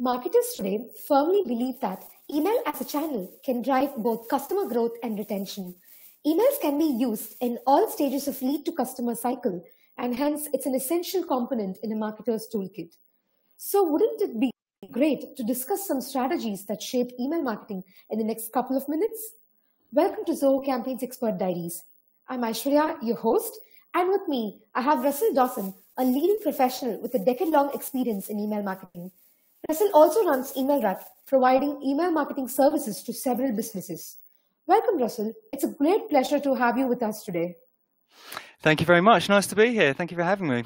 Marketers today firmly believe that email as a channel can drive both customer growth and retention. Emails can be used in all stages of lead to customer cycle, and hence it's an essential component in a marketer's toolkit. So wouldn't it be great to discuss some strategies that shape email marketing in the next couple of minutes? Welcome to Zoho Campaigns Expert Diaries. I'm Aishwarya, your host, and with me, I have Russell Dawson, a leading professional with a decade-long experience in email marketing. Russell also runs EmailRut, providing email marketing services to several businesses. Welcome, Russell. It's a great pleasure to have you with us today. Thank you very much. Nice to be here. Thank you for having me.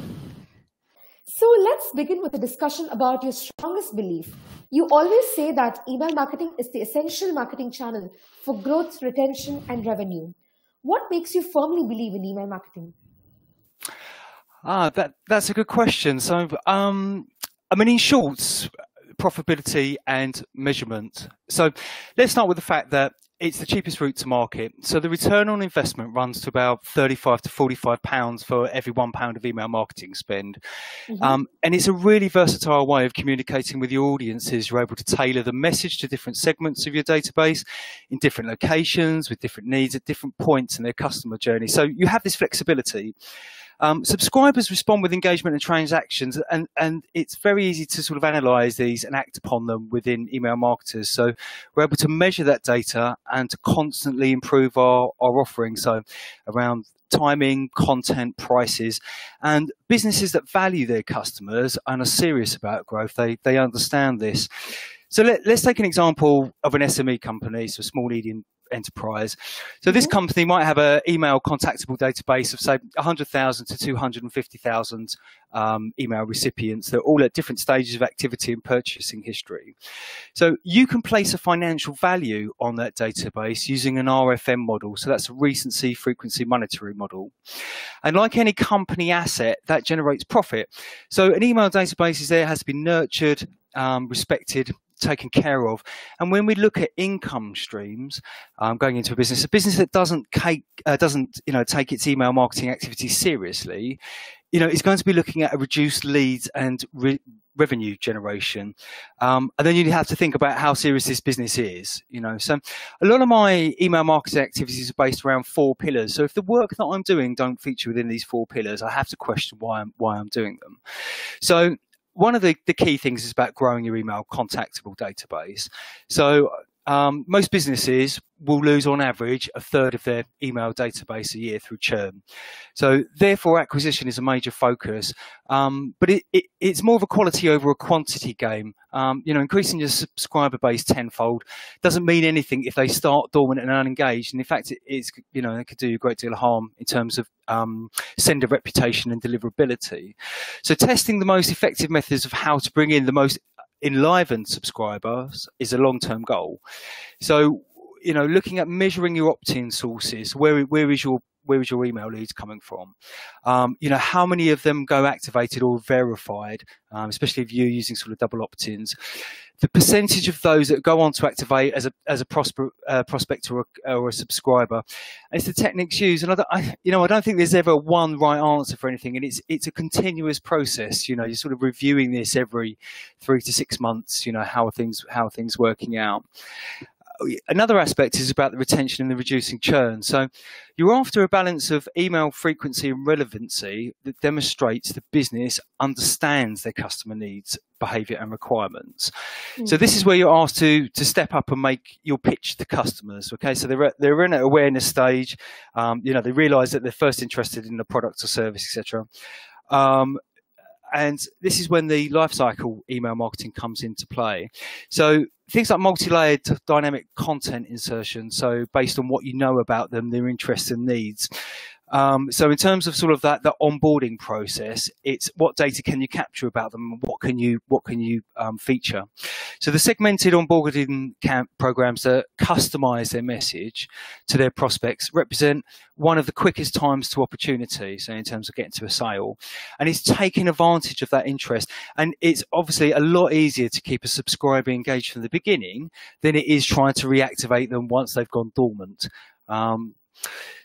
So let's begin with a discussion about your strongest belief. You always say that email marketing is the essential marketing channel for growth, retention, and revenue. What makes you firmly believe in email marketing? That's a good question. So, in short, profitability and measurement. So let's start with the fact that it's the cheapest route to market. So the return on investment runs to about £35 to £45 for every £1 of email marketing spend. And it's a really versatile way of communicating with your audiences. You're able to tailor the message to different segments of your database in different locations with different needs at different points in their customer journey. So you have this flexibility. Subscribers respond with engagement and transactions, and it's very easy to sort of analyze these and act upon them within email marketers. So we're able to measure that data and to constantly improve our offering. So around timing, content, prices, and businesses that value their customers and are serious about growth, they understand this. So let's take an example of an SME company, so small, medium enterprise. So this company might have an email contactable database of say 100,000 to 250,000 email recipients. They're all at different stages of activity and purchasing history. So you can place a financial value on that database using an RFM model. So that's a recency, frequency, monetary model. And like any company asset, that generates profit. So an email database is there, has to be nurtured, respected, taken care of. And when we look at income streams going into a business that doesn't take its email marketing activities seriously, is going to be looking at a reduced leads and revenue generation. And then you have to think about how serious this business is. So a lot of my email marketing activities are based around 4 pillars. So if the work that I'm doing don't feature within these 4 pillars, I have to question why I'm doing them. So one of the key things is about growing your email contactable database. So most businesses will lose on average a third of their email database a year through churn. So therefore acquisition is a major focus, but it's more of a quality over a quantity game. Increasing your subscriber base tenfold doesn't mean anything if they start dormant and unengaged. And in fact, it could do you a great deal of harm in terms of sender reputation and deliverability. So testing the most effective methods of how to bring in the most enlivened subscribers is a long-term goal. So, looking at measuring your opt-in sources, where is your email leads coming from? How many of them go activated or verified, especially if you're using sort of double opt-ins. The percentage of those that go on to activate as a prospect or a subscriber. And it's the techniques used, and I don't think there's ever one right answer for anything, and it's a continuous process. You're sort of reviewing this every 3 to 6 months. How are things working out. Another aspect is about the retention and the reducing churn. So you're after a balance of email frequency and relevancy that demonstrates the business understands their customer needs, behavior and requirements. So this is where you're asked to step up and make your pitch to customers. Okay, so they're in an awareness stage. They realize that they're first interested in the product or service, etc. And this is when the lifecycle email marketing comes into play. So things like multi-layered dynamic content insertion. So based on what you know about them, their interests and needs. So in terms of sort of that onboarding process, it's what data can you capture about them and what can you feature. So the segmented onboarding programs that customize their message to their prospects represent one of the quickest times to opportunity, so in terms of getting to a sale. And it's taking advantage of that interest. And it's obviously a lot easier to keep a subscriber engaged from the beginning than it is trying to reactivate them once they've gone dormant.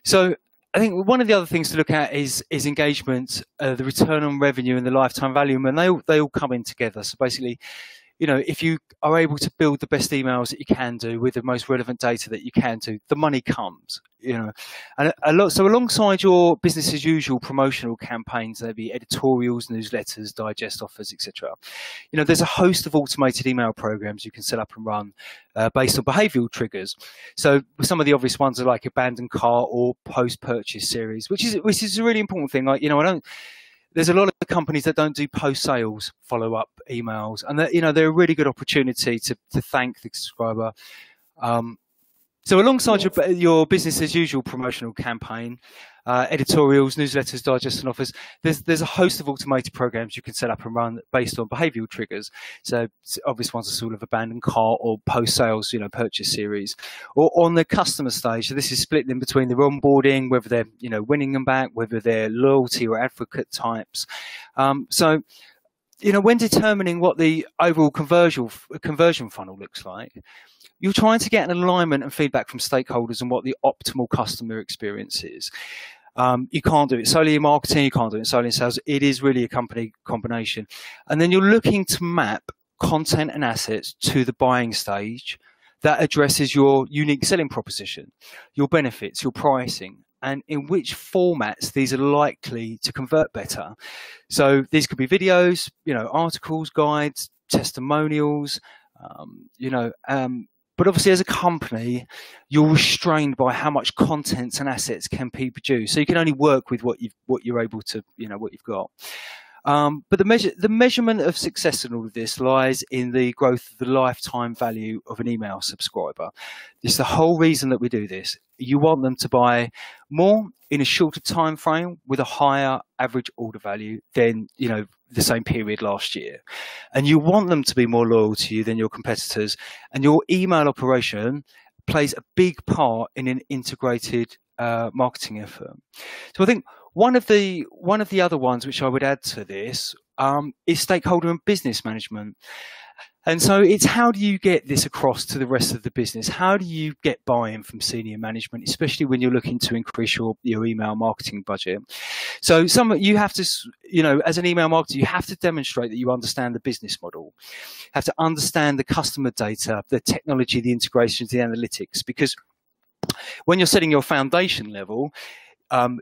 So I think one of the other things to look at is engagement, the return on revenue and the lifetime value, and they all come in together. So basically, if you are able to build the best emails that you can do with the most relevant data that you can do, the money comes, and so alongside your business as usual promotional campaigns, there'll be editorials, newsletters, digest offers, etc. There's a host of automated email programs you can set up and run based on behavioral triggers. So some of the obvious ones are like abandoned cart or post-purchase series, which is a really important thing. There's a lot of companies that don't do post-sales follow-up emails, and they're a really good opportunity to thank the subscriber. So alongside your business as usual promotional campaign, editorials, newsletters, digests, and offers, there's a host of automated programs you can set up and run based on behavioral triggers. So obvious ones are sort of abandoned cart or post-sales, purchase series, or on the customer stage. So this is split in between their onboarding, whether they're winning them back, whether they're loyalty or advocate types. So when determining what the overall conversion funnel looks like, you're trying to get an alignment and feedback from stakeholders on what the optimal customer experience is. You can't do it solely in marketing, you can't do it solely in sales. It is really a company combination. And then you're looking to map content and assets to the buying stage that addresses your unique selling proposition, your benefits, your pricing, and in which formats these are likely to convert better. So these could be videos, articles, guides, testimonials, but obviously, as a company, you're restrained by how much content and assets can be produced. So you can only work with what you're able to, what you've got. But the measurement of success in all of this lies in the growth of the lifetime value of an email subscriber. It's the whole reason that we do this. You want them to buy more in a shorter time frame with a higher average order value than the same period last year, and you want them to be more loyal to you than your competitors. And your email operation plays a big part in an integrated marketing effort. So I think one of the other ones which I would add to this is stakeholder and business management. And so it's how do you get this across to the rest of the business? How do you get buy-in from senior management, especially when you're looking to increase your email marketing budget? So you have to, as an email marketer, you have to demonstrate that you understand the business model, have to understand the customer data, the technology, the integrations, the analytics, because when you're setting your foundation level,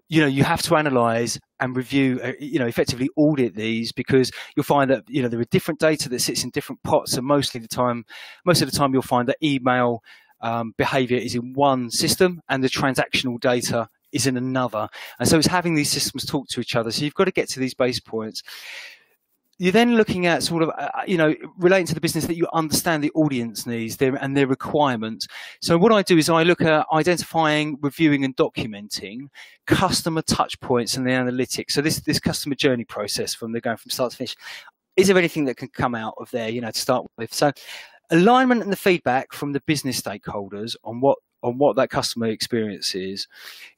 you have to analyze and review, effectively audit these, because you'll find that, there are different data that sits in different pots. And most of the time you'll find that email behavior is in one system and the transactional data is in another. And so it's having these systems talk to each other. So you've got to get to these base points. You're then looking at sort of, relating to the business, that you understand the audience needs and their requirements. So what I do is I look at identifying, reviewing and documenting customer touch points and the analytics. So this customer journey process from going from start to finish, is there anything that can come out of there, to start with? So alignment and the feedback from the business stakeholders on what that customer experience is,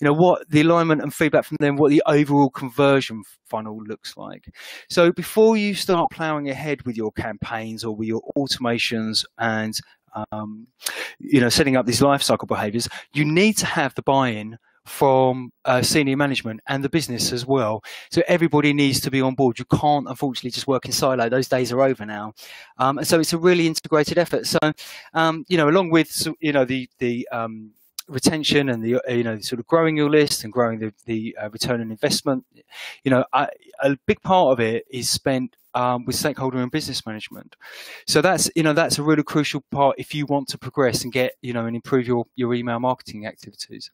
what the alignment and feedback from them, what the overall conversion funnel looks like. So before you start ploughing ahead with your campaigns or with your automations and setting up these life cycle behaviors, you need to have the buy-in from senior management and the business as well. So everybody needs to be on board. You can't, unfortunately, just work in silo. Those days are over now. And so it's a really integrated effort. So, along with, the retention and the, sort of growing your list and growing the return on investment, a big part of it is spent with stakeholder and business management. So that's a really crucial part if you want to progress and get, and improve your email marketing activities.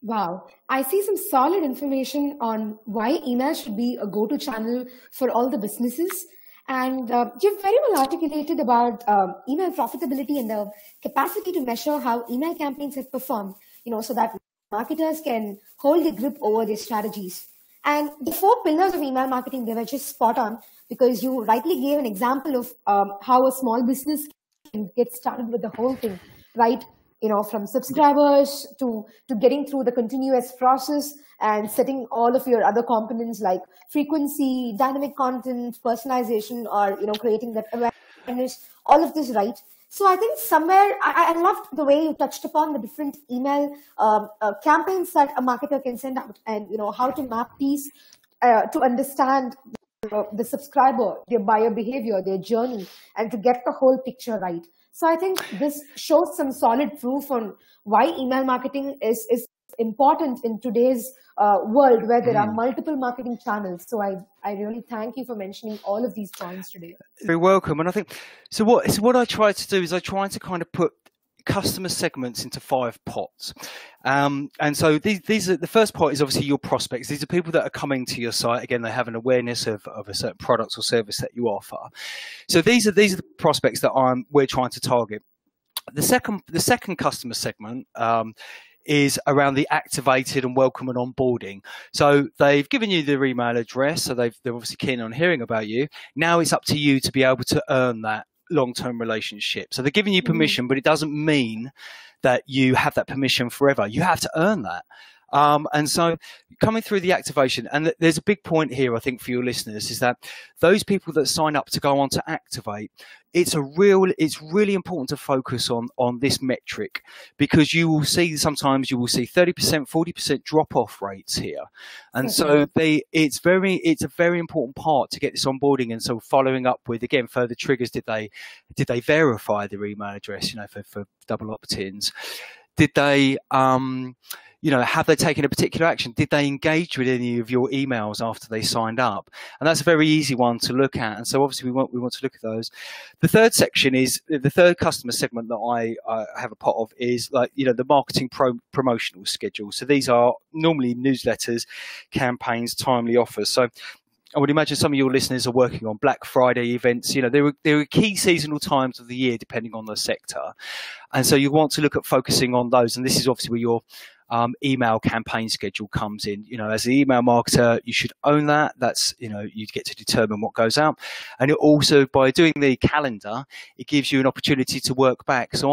Wow, I see some solid information on why email should be a go-to channel for all the businesses. And you've very well articulated about email profitability and the capacity to measure how email campaigns have performed, so that marketers can hold a grip over their strategies. And the 4 pillars of email marketing, they were just spot on, because you rightly gave an example of how a small business can get started with the whole thing, right? From subscribers to getting through the continuous process and setting all of your other components like frequency, dynamic content, personalization, or, creating that awareness, all of this, right? So I think somewhere, I loved the way you touched upon the different email campaigns that a marketer can send out, and, how to map these to understand the subscriber, their buyer behavior, their journey, and to get the whole picture right. So I think this shows some solid proof on why email marketing is important in today's world where there are multiple marketing channels. So I really thank you for mentioning all of these points today. You're welcome. And I think, so what I try to do is I try to kind of put customer segments into 5 pots. And so these are, the first pot is obviously your prospects. These are people that are coming to your site. Again, they have an awareness of a certain product or service that you offer. So these are the prospects that we're trying to target. The second customer segment is around the activated and welcome and onboarding. So they've given you their email address, so they're obviously keen on hearing about you. Now it's up to you to be able to earn that long-term relationship. So they're giving you permission, but it doesn't mean that you have that permission forever. You have to earn that. And so coming through the activation, and there's a big point here, I think, for your listeners, is that those people that sign up to go on to activate, it's really important to focus on this metric, because you will see, sometimes you will see 30%, 40% drop off rates here. And so it's a very important part to get this onboarding. And so following up with, again, further triggers. Did they verify their email address, for double opt-ins? Did they, have they taken a particular action? Did they engage with any of your emails after they signed up? And that's a very easy one to look at. And so obviously we want to look at those. The third section is the third customer segment that I have a pot of is the marketing promotional schedule. So these are normally newsletters, campaigns, timely offers. So I would imagine some of your listeners are working on Black Friday events. There are key seasonal times of the year depending on the sector. And so you want to look at focusing on those. And this is obviously where your email campaign schedule comes in. As an email marketer, you should own that. That's, you get to determine what goes out. And it also, by doing the calendar, it gives you an opportunity to work back. So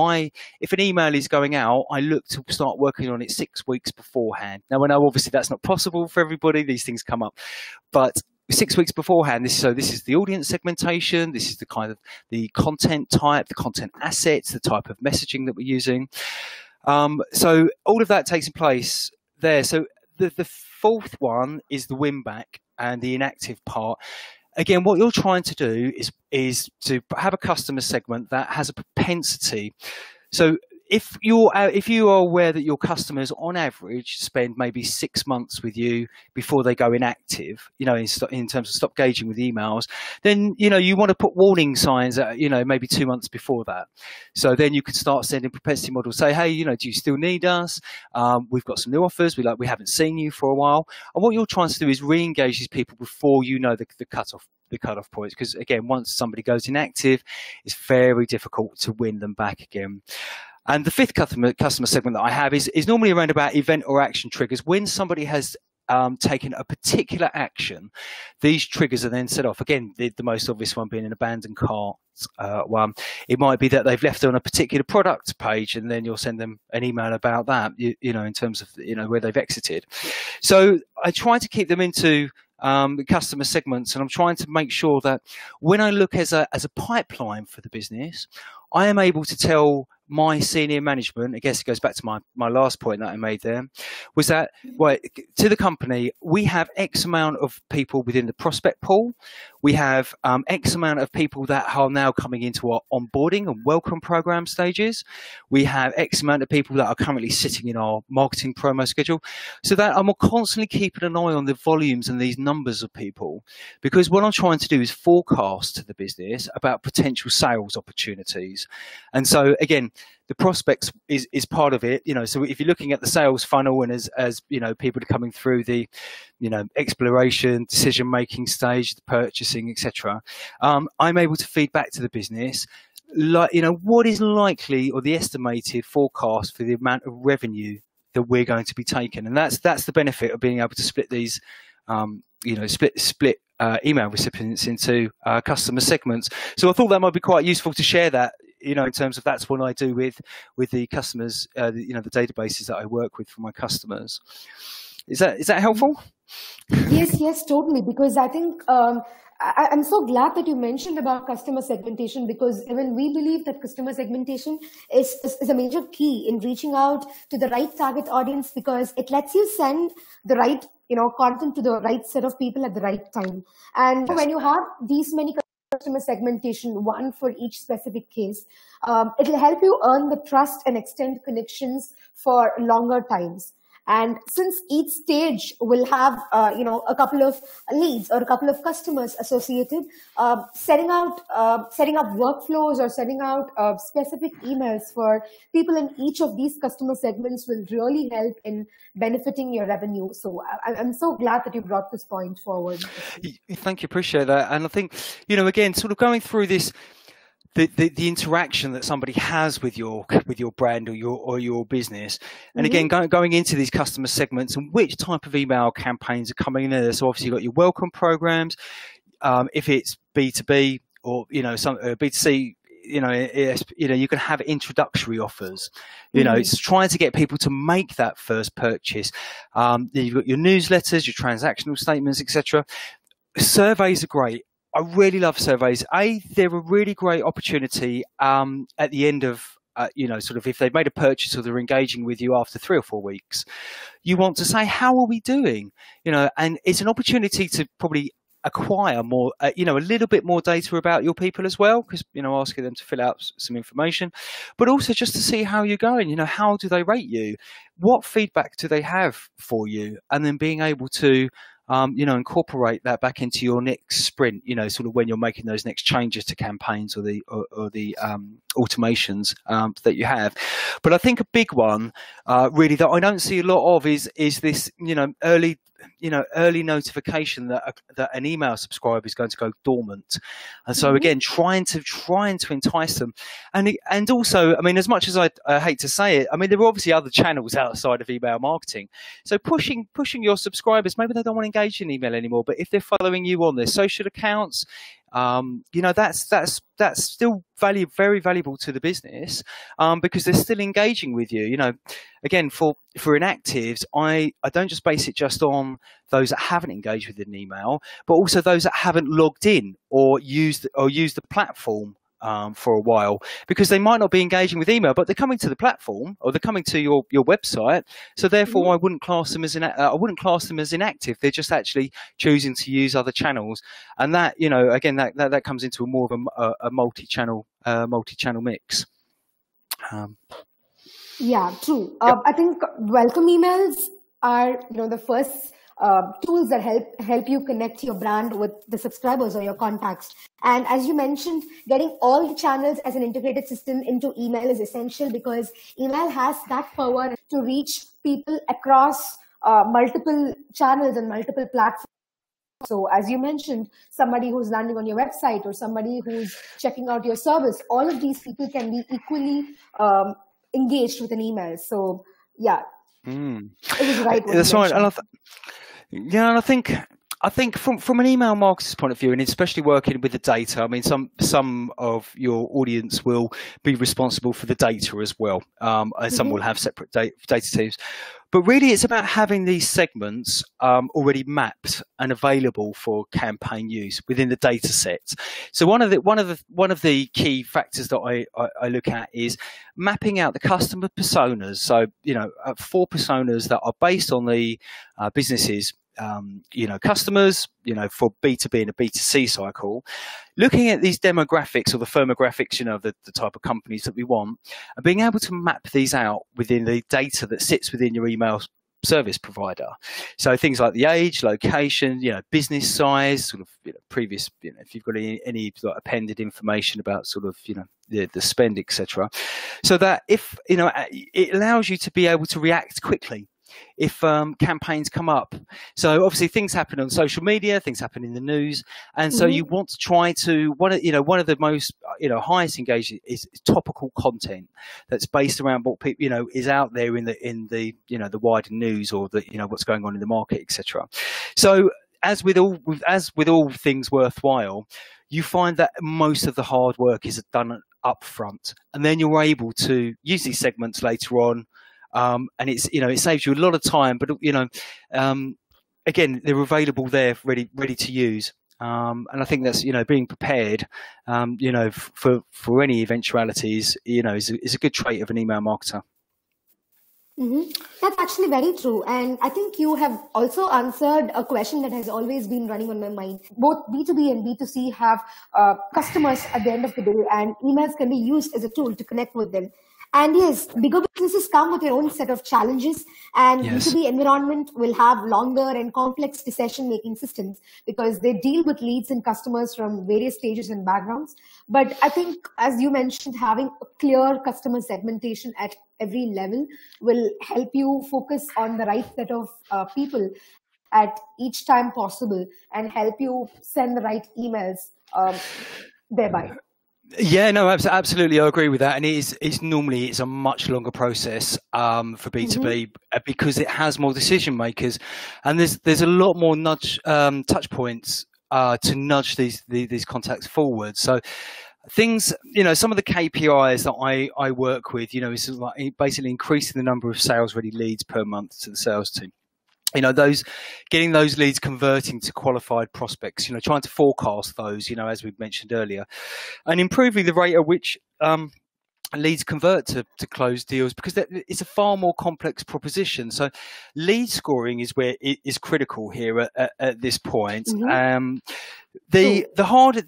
if an email is going out, I look to start working on it 6 weeks beforehand. Now, I know obviously that's not possible for everybody. These things come up, but 6 weeks beforehand, this is the audience segmentation, this is the kind of the content type, the content assets, the type of messaging that we're using. So all of that takes place there. So the fourth one is the win back and the inactive part. Again, what you're trying to do is to have a customer segment that has a propensity. So if you are aware that your customers on average spend maybe 6 months with you before they go inactive, in terms of stop engaging with emails, then you want to put warning signs at maybe 2 months before that. So then you could start sending propensity models, say, hey, do you still need us? We've got some new offers. We haven't seen you for a while. And what you're trying to do is re-engage these people before the cutoff points, because again, once somebody goes inactive, it's very difficult to win them back again. And the fifth customer segment that I have is normally around about event or action triggers. When somebody has taken a particular action, these triggers are then set off. Again, the most obvious one being an abandoned cart one. It might be that they've left on a particular product page, and then you'll send them an email about that, in terms of, where they've exited. So I try to keep them into the customer segments, and I'm trying to make sure that when I look as a pipeline for the business, I am able to tell my senior management, I guess it goes back to my last point that I made there, was that, to the company, we have X amount of people within the prospect pool. We have X amount of people that are now coming into our onboarding and welcome program stages. We have X amount of people that are currently sitting in our marketing promo schedule. So that I'm constantly keeping an eye on the volumes and these numbers of people, because what I'm trying to do is forecast to the business about potential sales opportunities. And so again, the prospects is part of it, so if you're looking at the sales funnel, and as people are coming through the, exploration, decision-making stage, the purchasing, etc., I'm able to feed back to the business, what is likely or the estimated forecast for the amount of revenue that we're going to be taking. And that's the benefit of being able to split these, split email recipients into customer segments. So I thought that might be quite useful to share that, in terms of that's what I do with the customers, the databases that I work with for my customers. Is that helpful? Yes, totally. Because I think I'm so glad that you mentioned about customer segmentation, because even we believe that customer segmentation is a major key in reaching out to the right target audience, because it lets you send the right content to the right set of people at the right time. And Yes. when you have these many customer segmentation, one for each specific case, it'll help you earn the trust and extend connections for longer times. And since each stage will have, a couple of leads or a couple of customers associated, setting up workflows or setting out specific emails for people in each of these customer segments will really help in benefiting your revenue. So I'm so glad that you brought this point forward. Thank you, appreciate that. And I think, again, sort of going through this, the interaction that somebody has with your brand or your business, and again going into these customer segments and which type of email campaigns are coming in there. So obviously you've got your welcome programs, if it's B2B or some B2C, you can have introductory offers. It's trying to get people to make that first purchase. You've got your newsletters, your transactional statements, etc. Surveys are great. I really love surveys. They're a really great opportunity at the end of, sort of if they've made a purchase or they're engaging with you after 3 or 4 weeks, you want to say, how are we doing? And it's an opportunity to probably acquire more, a little bit more data about your people as well, because, asking them to fill out some information, but also just to see how you're going, how do they rate you? What feedback do they have for you? And then being able to incorporate that back into your next sprint, sort of when you're making those next changes to campaigns or the automations that you have. But I think a big one really that I don't see a lot of is this, early notification that an email subscriber is going to go dormant. And so again, trying to entice them. And also, I mean, as much as I hate to say it, I mean, there are obviously other channels outside of email marketing. So pushing your subscribers, maybe they don't want to engage in email anymore, but if they're following you on their social accounts, that's still very valuable to the business, because they're still engaging with you. Again, for inactives, I don't just base it just on those that haven't engaged with an email, but also those that haven't logged in or used the platform for a while, because they might not be engaging with email, but they're coming to the platform or they're coming to your website. So therefore, I wouldn't class them as inactive. They're just actually choosing to use other channels, and that again that comes into more of a multi-channel mix. Yeah, true. I think welcome emails are the first tools that help you connect your brand with the subscribers or your contacts. And as you mentioned, getting all the channels as an integrated system into email is essential, because email has that power to reach people across multiple channels and multiple platforms. So as you mentioned, somebody who's landing on your website or somebody who's checking out your service, all of these people can be equally engaged with an email. So yeah, it was right. That's right. And I think from an email marketer's point of view, and especially working with the data, I mean, some of your audience will be responsible for the data as well, and some will have separate data teams. But really, it's about having these segments already mapped and available for campaign use within the data sets. So one of the key factors that I look at is mapping out the customer personas. So 4 personas that are based on the businesses. Customers, for B2B and a B2C cycle, looking at these demographics or the firmographics, the type of companies that we want, and being able to map these out within the data that sits within your email service provider. So things like the age, location, business size, sort of previous, if you've got any sort of appended information about sort of the spend, etc. So that if it allows you to be able to react quickly if campaigns come up. So obviously things happen on social media, things happen in the news, and so you want to try to one of the most highest engagement is topical content that's based around what people is out there in the the wider news, or the what's going on in the market, etc. So as with all things worthwhile, you find that most of the hard work is done up front, and then you're able to use these segments later on. And it's it saves you a lot of time, but again, they're available there, ready to use. And I think that's being prepared, for any eventualities, is a good trait of an email marketer. That's actually very true. And I think you have also answered a question that has always been running on my mind. Both B2B and B2C have customers at the end of the day, and emails can be used as a tool to connect with them. And yes, bigger businesses come with their own set of challenges, and Yes. B2B environment will have longer and complex decision-making systems because they deal with leads and customers from various stages and backgrounds. But I think, as you mentioned, having a clear customer segmentation at every level will help you focus on the right set of people at each time possible and help you send the right emails thereby. Yeah, no, absolutely, I agree with that. And it's normally a much longer process for B2B because it has more decision makers, and there's a lot more touch points to nudge these contacts forward. So things, some of the KPIs that I work with, is like basically increasing the number of sales ready leads per month to the sales team. Getting those leads converting to qualified prospects, trying to forecast those, as we've mentioned earlier, and improving the rate at which leads convert to closed deals, because it's a far more complex proposition. So lead scoring is where it is critical here at this point. The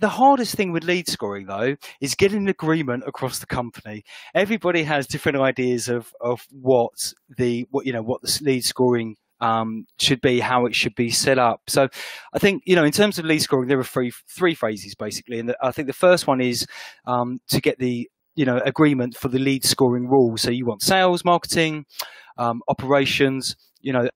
hardest thing with lead scoring, though, is getting an agreement across the company. Everybody has different ideas of what the lead scoring should be, how it should be set up. So I think, in terms of lead scoring, there are three phases basically. And I think the first one is to get the agreement for the lead scoring rules. So you want sales, marketing, operations,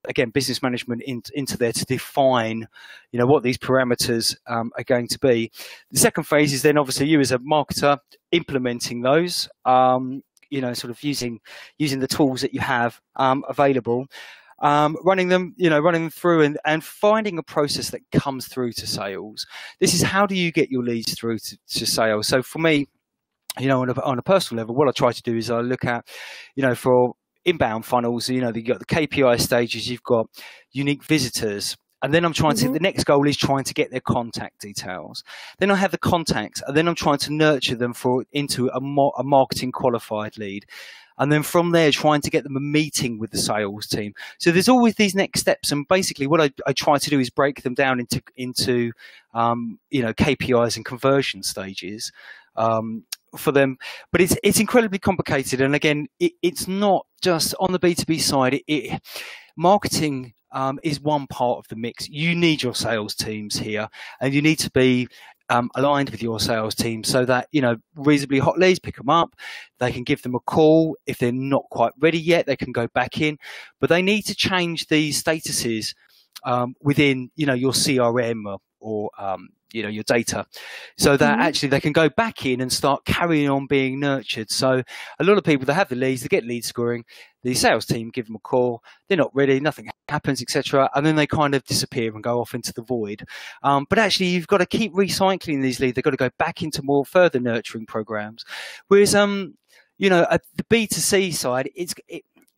again, business management into there to define, what these parameters are going to be. The second phase is then obviously you as a marketer implementing those, sort of using the tools that you have available. Running them through and finding a process that comes through to sales. This is how do you get your leads through to sales. So for me, on a personal level, what I try to do is I look at, for inbound funnels, you've got the KPI stages, you've got unique visitors. And then I'm trying to, the next goal is trying to get their contact details. Then I have the contacts, and then I'm trying to nurture them into a marketing qualified lead. And then from there, trying to get them a meeting with the sales team. So there's always these next steps. And basically what I try to do is break them down into KPIs and conversion stages for them. But it's incredibly complicated. And again, it's not just on the B2B side. Marketing is one part of the mix. You need your sales teams here, and you need to be aligned with your sales team so that, reasonably hot leads, pick them up. They can give them a call. If they're not quite ready yet, they can go back in. But they need to change these statuses within, your CRM or your data, so that actually they can go back in and start carrying on being nurtured. So a lot of people that have the leads, they get lead scoring, the sales team give them a call, they're not ready, nothing happens, etc., and then they kind of disappear and go off into the void. But actually, you've got to keep recycling these leads. They've got to go back into more further nurturing programs. Whereas, at the B2C side,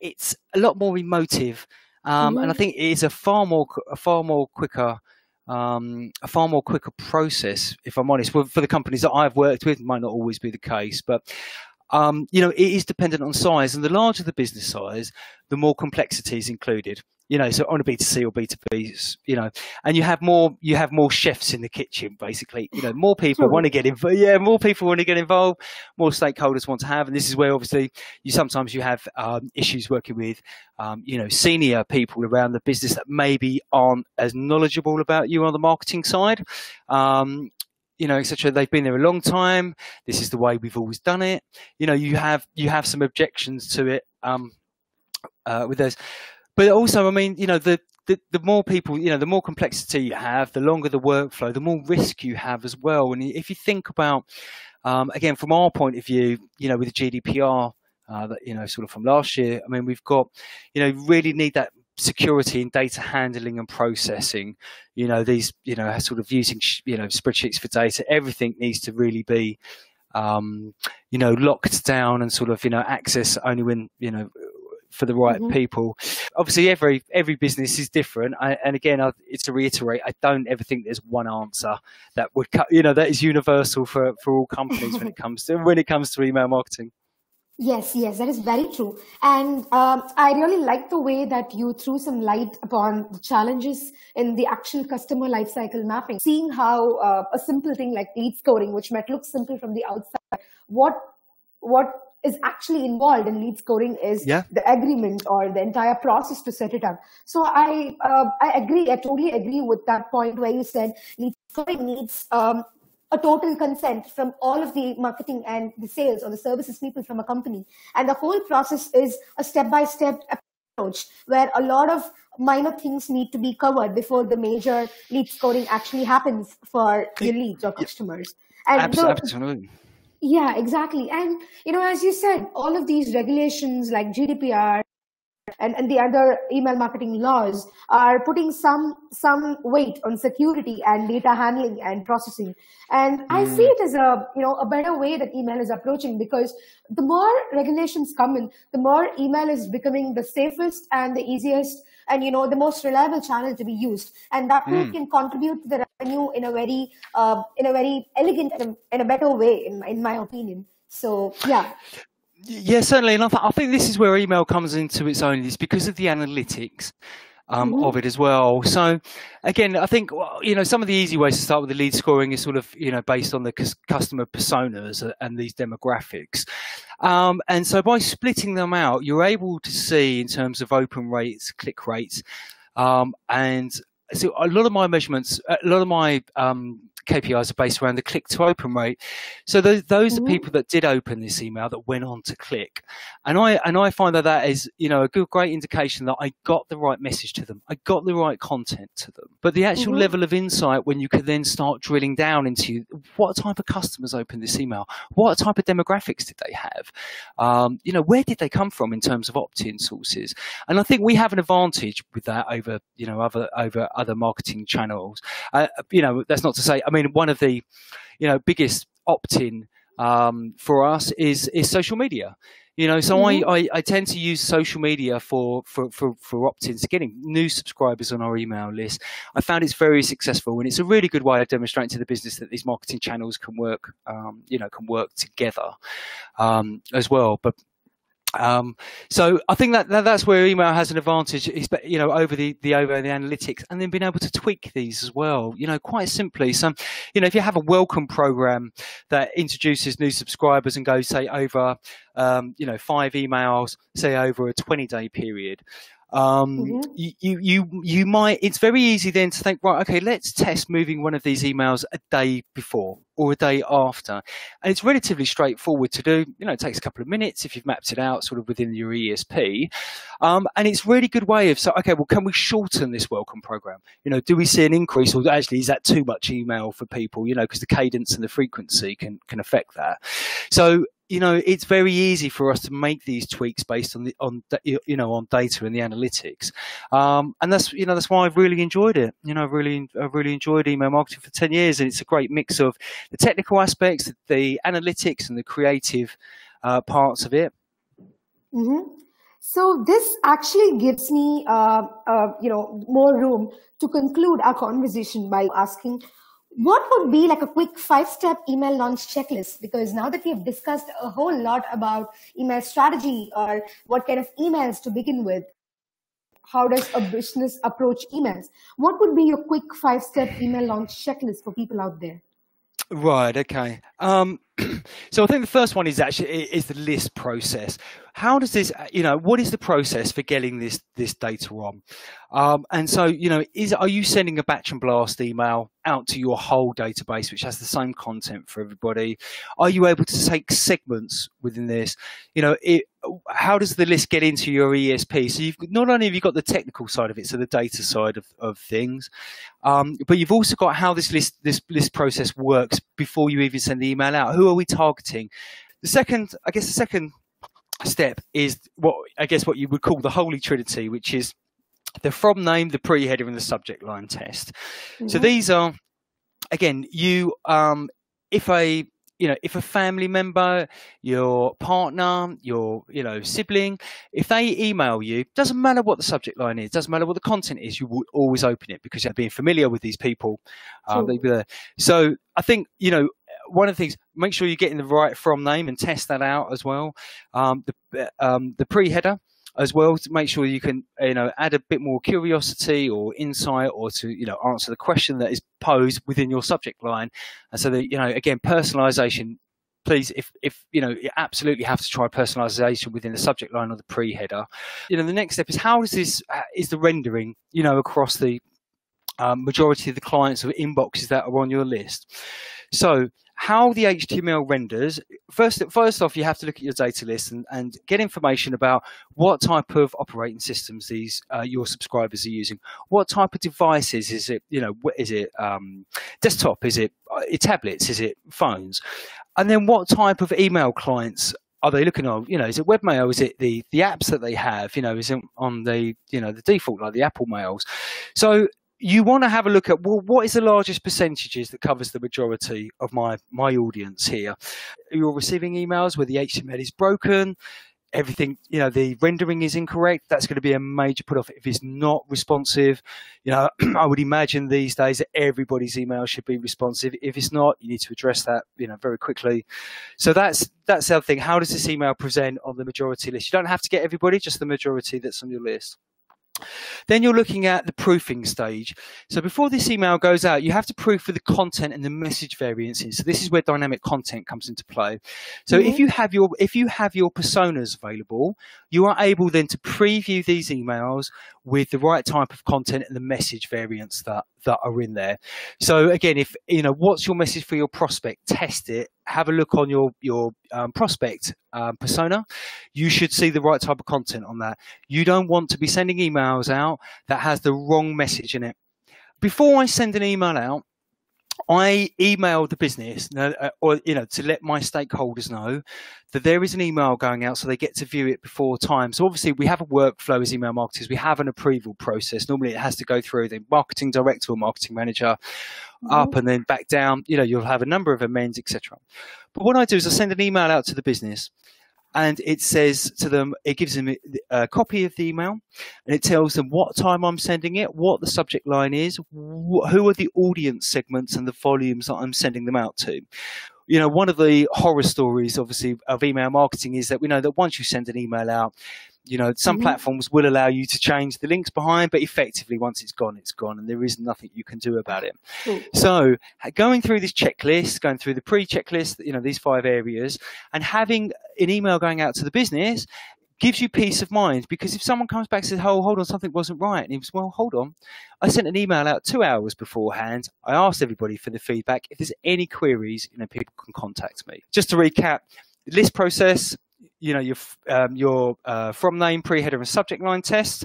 it's a lot more emotive, and I think it is a far more quicker process, if I'm honest. For the companies that I've worked with, it might not always be the case, but it is dependent on size, and the larger the business size, the more complexity is included. So on a B2C or B2B, and you have more chefs in the kitchen, basically. More people want to get involved. Yeah, more people want to get involved. More stakeholders want to have, and this is where obviously you sometimes have issues working with, senior people around the business that maybe aren't as knowledgeable about you on the marketing side. Etc. They've been there a long time. This is the way we've always done it. You have some objections to it with those. But also, I mean, the more people, the more complexity you have, the longer the workflow, the more risk you have as well. And if you think about, again, from our point of view, with the GDPR, sort of from last year, I mean, we've got, really need that security in data handling and processing. These, sort of using, spreadsheets for data. Everything needs to really be, locked down and sort of, access only when, for the right people. Obviously, every business is different, and again, it's to reiterate, I don't ever think there's one answer that would cut, that is universal for all companies when it comes to email marketing. Yes, yes, that is very true. And I really like the way that you threw some light upon the challenges in the actual customer lifecycle mapping, seeing how a simple thing like lead scoring, which might look simple from the outside, what what is actually involved in lead scoring is Yeah. the agreement or the entire process to set it up. So I agree. I totally agree with that point where you said lead scoring needs a total consent from all of the marketing and the sales or the services people from a company. And the whole process is a step-by-step approach where a lot of minor things need to be covered before the major lead scoring actually happens for your leads or customers. And Absolutely. yeah, exactly. And, as you said, all of these regulations like GDPR and the other email marketing laws are putting some weight on security and data handling and processing. And I see it as a better way that email is approaching, because the more regulations come in, the more email is becoming the safest and the easiest and the most reliable channel to be used, and that too can contribute to the revenue in a very elegant and a better way, in my opinion. So yeah. Yeah, certainly. And I think this is where email comes into its own, is because of the analytics of it as well. So again, I think, some of the easy ways to start with the lead scoring is sort of, based on the customer personas and these demographics. And so by splitting them out, you're able to see in terms of open rates, click rates, and so a lot of my measurements, a lot of my KPIs are based around the click to open rate. So those are people that did open this email that went on to click. And I find that is, a great indication that I got the right message to them. I got the right content to them. But the actual level of insight, when you can then start drilling down into what type of customers opened this email, what type of demographics did they have? Where did they come from in terms of opt-in sources? And I think we have an advantage with that over, over other marketing channels. That's not to say, one of the, biggest opt-in for us is social media. So I tend to use social media for opt-ins, getting new subscribers on our email list. I found it's very successful, and it's a really good way of demonstrating to the business that these marketing channels can work, can work together as well. But so I think that's where email has an advantage, over the analytics, and then being able to tweak these as well, quite simply. So, if you have a welcome program that introduces new subscribers and goes, say, over, 5 emails, say over a 20-day period, you might, it's very easy then to think, right, okay, let's test moving one of these emails a day before or a day after. And it's relatively straightforward to do. It takes a couple of minutes if you've mapped it out sort of within your ESP. And it's a really good way of, okay, well, can we shorten this welcome program? Do we see an increase, or actually is that too much email for people, because the cadence and the frequency can affect that. So, it's very easy for us to make these tweaks based on data and the analytics, and that's why I've really enjoyed it. I've really enjoyed email marketing for 10 years, and it's a great mix of the technical aspects, the analytics, and the creative parts of it. So this actually gives me, more room to conclude our conversation by asking, what would be like a quick 5-step email launch checklist? Because now that we've discussed a whole lot about email strategy or what kind of emails to begin with, how does a business approach emails? What would be your quick 5-step email launch checklist for people out there? Right. Okay. So I think the first one is the list process. How does this, what is the process for getting this data on? And so, are you sending a batch and blast email out to your whole database, which has the same content for everybody? Are you able to take segments within this? How does the list get into your ESP? So not only have you got the technical side of it, so the data side of things, but you've also got how this list process works before you even send the email out. Who are we targeting? The second step is what you would call the holy trinity, which is the from name, the pre-header, and the subject line test. So these are, again, if a family member, your partner, your sibling, if they email you, doesn't matter what the subject line is, doesn't matter what the content is, you will always open it because you're being familiar with these people. So I think one of the things, make sure you're getting the right from name and test that out as well. The pre-header as well, to make sure you can, add a bit more curiosity or insight, or to, answer the question that is posed within your subject line. And so that, again, personalization. Please, if you absolutely have to try personalization within the subject line or the pre-header. The next step is, how does this is the rendering, across the majority of the clients or inboxes that are on your list. So how the HTML renders, first off, you have to look at your data list and get information about what type of operating systems these your subscribers are using. What type of devices is it? Is it desktop? Is it tablets? Is it phones? And then what type of email clients are they looking on? Is it webmail? Is it the apps that they have? Is it on the the default, like the Apple mails? So you want to have a look at, well, what is the largest percentages that covers the majority of my audience here? You're receiving emails where the HTML is broken, everything, the rendering is incorrect. That's going to be a major put off. If it's not responsive, I would imagine these days that everybody's email should be responsive. If it's not, you need to address that, very quickly. So that's the other thing. How does this email present on the majority list? You don't have to get everybody, just the majority that's on your list. Then you're looking at the proofing stage. So before this email goes out, you have to proof for the content and the message variances. So this is where dynamic content comes into play. So if you have your personas available, you are able then to preview these emails with the right type of content and the message variants that are in there. So again, if what's your message for your prospect, test it. Have a look on your prospect persona. You should see the right type of content on that. You don't want to be sending emails out that has the wrong message in it. Before I send an email out, I email the business, or to let my stakeholders know that there is an email going out, so they get to view it before time. So obviously, we have a workflow as email marketers. We have an approval process. Normally, it has to go through the marketing director or marketing manager, up and then back down. You'll have a number of amends, etc. But what I do is I send an email out to the business, and it says to them, it gives them a copy of the email, and it tells them what time I'm sending it, what the subject line is, who are the audience segments and the volumes that I'm sending them out to. One of the horror stories, obviously, of email marketing is that we know that once you send an email out, some platforms will allow you to change the links behind, but effectively once it's gone, and there is nothing you can do about it. So going through this checklist, going through the pre-checklist, these 5 areas, and having an email going out to the business gives you peace of mind, because if someone comes back and says, oh, hold on, something wasn't right, and he was, well, hold on, I sent an email out 2 hours beforehand. I asked everybody for the feedback. If there's any queries, people can contact me. Just to recap, the list process, your from name, pre-header and subject line test,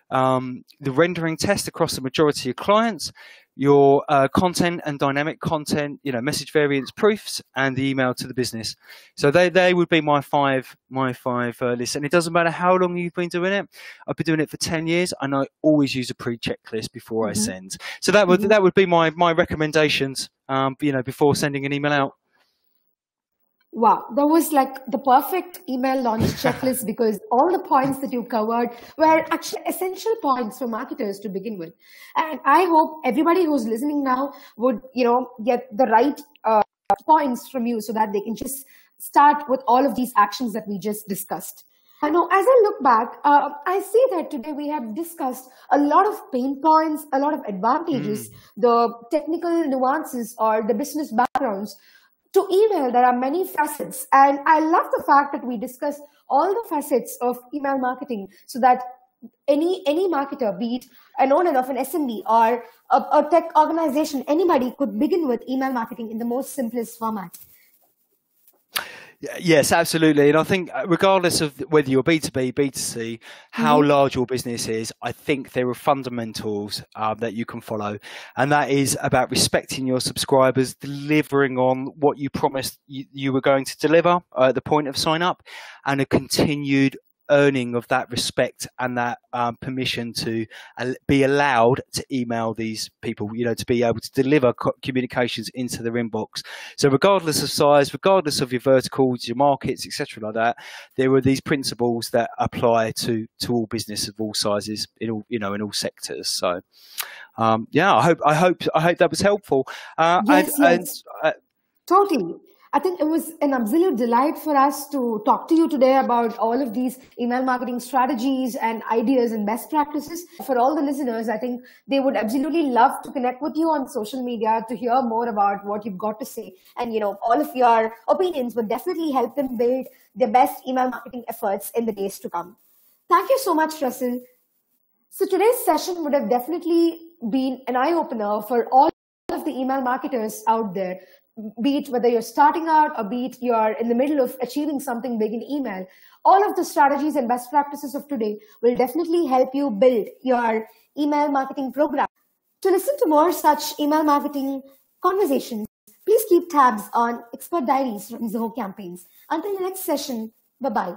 the rendering test across the majority of clients, your content and dynamic content, message variance proofs, and the email to the business. So they would be my five lists. And it doesn't matter how long you've been doing it. I've been doing it for 10 years, and I always use a pre-checklist before I send. So that would be my recommendations, before sending an email out. Wow, that was like the perfect email launch checklist, because all the points that you covered were actually essential points for marketers to begin with. And I hope everybody who's listening now would, get the right points from you, so that they can just start with all of these actions that we just discussed. Now, as I look back, I see that today we have discussed a lot of pain points, a lot of advantages, the technical nuances or the business backgrounds. To email, there are many facets, and I love the fact that we discuss all the facets of email marketing, so that any marketer, be it an owner of an SMB or a tech organization, anybody could begin with email marketing in the most simplest format. Yes, absolutely. And I think regardless of whether you're B2B, B2C, how large your business is, I think there are fundamentals that you can follow. And that is about respecting your subscribers, delivering on what you promised you were going to deliver at the point of sign up, and a continued earning of that respect and that permission to be allowed to email these people, to be able to deliver communications into their inbox. So regardless of size, regardless of your verticals, your markets, etc., like that, there are these principles that apply to all business of all sizes in all in all sectors. So I hope that was helpful. Yes. Totally. I think it was an absolute delight for us to talk to you today about all of these email marketing strategies and ideas and best practices. For all the listeners, I think they would absolutely love to connect with you on social media to hear more about what you've got to say. And, all of your opinions would definitely help them build their best email marketing efforts in the days to come. Thank you so much, Russell. So today's session would have definitely been an eye-opener for all of the email marketers out there, be it whether you're starting out or be it you're in the middle of achieving something big in email. All of the strategies and best practices of today will definitely help you build your email marketing program. To listen to more such email marketing conversations, please keep tabs on Expert Diaries from Zoho Campaigns. Until the next session, bye-bye.